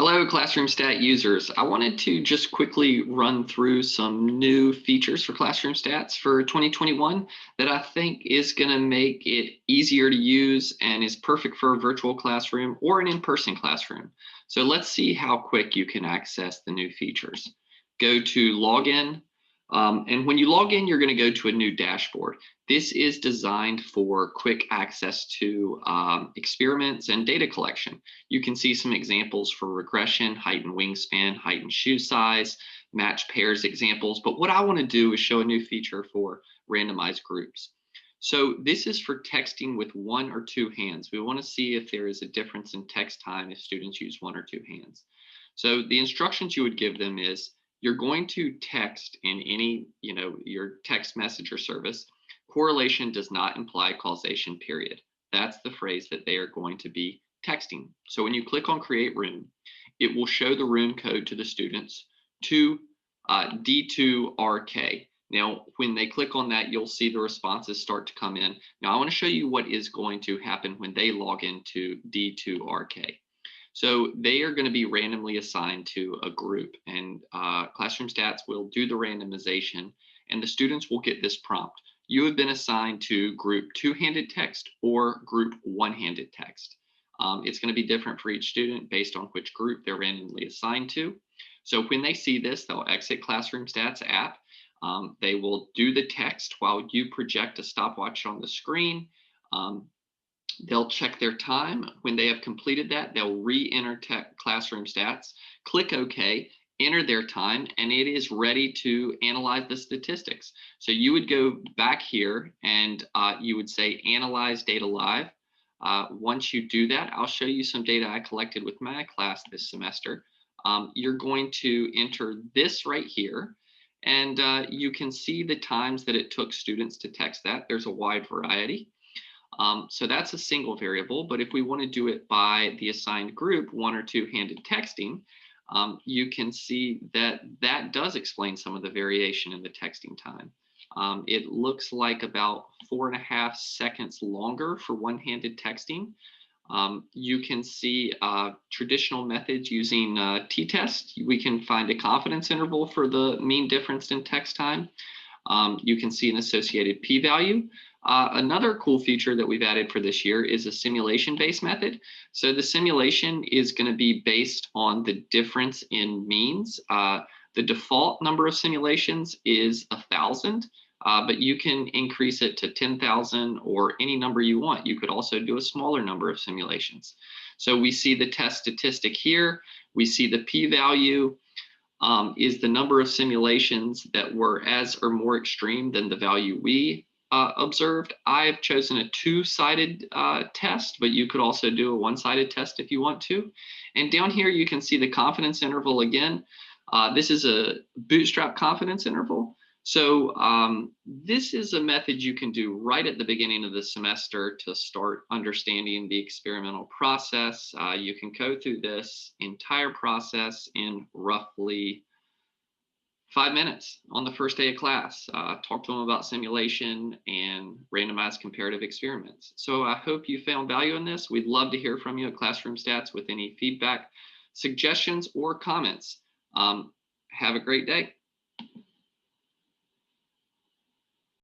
Hello, Classroom Stat users. I wanted to just quickly run through some new features for Classroom Stats for 2021 that I think is going to make it easier to use and is perfect for a virtual classroom or an in-person classroom. So let's see how quick you can access the new features. Go to Login, and when you log in, you're going to go to a new dashboard. This is designed for quick access to experiments and data collection. You can see some examples for regression, height and wingspan, height and shoe size, match pairs examples. But what I want to do is show a new feature for randomized groups. So this is for texting with one or two hands. We want to see if there is a difference in text time if students use one or two hands. So the instructions you would give them is you're going to text in any, your text messenger service. Correlation does not imply causation, period. That's the phrase that they are going to be texting. So when you click on create room, it will show the room code to the students to D2RK. Now, when they click on that, you'll see the responses start to come in. Now, I want to show you what is going to happen when they log into D2RK. So they are going to be randomly assigned to a group, and Classroom Stats will do the randomization, and the students will get this prompt. You have been assigned to group two-handed text or group one-handed text. It's going to be different for each student based on which group they're randomly assigned to. So when they see this, they'll exit Classroom Stats app. They will do the text while you project a stopwatch on the screen. They'll check their time. When they have completed that, they'll re-enter Classroom Stats, click OK, enter their time, and it is ready to analyze the statistics. So you would go back here and you would say Analyze Data Live. Once you do that, I'll show you some data I collected with my class this semester. You're going to enter this right here, and you can see the times that it took students to text that. There's a wide variety. So that's a single variable, but if we want to do it by the assigned group, one or two-handed texting, you can see that that does explain some of the variation in the texting time. It looks like about 4.5 seconds longer for one-handed texting. You can see traditional methods using t-test. We can find a confidence interval for the mean difference in text time. You can see an associated p-value. Another cool feature that we've added for this year is a simulation-based method. So the simulation is going to be based on the difference in means. The default number of simulations is 1,000, but you can increase it to 10,000 or any number you want. You could also do a smaller number of simulations. So we see the test statistic here. We see the p-value is the number of simulations that were as or more extreme than the value we observed. I've chosen a two-sided test, but you could also do a one-sided test if you want to. And down here, you can see the confidence interval again. This is a bootstrap confidence interval. So this is a method you can do right at the beginning of the semester to start understanding the experimental process. You can go through this entire process in roughly 5 minutes on the first day of class. Talk to them about simulation and randomized comparative experiments. So I hope you found value in this. We'd love to hear from you at Classroom Stats with any feedback, suggestions, or comments. Have a great day.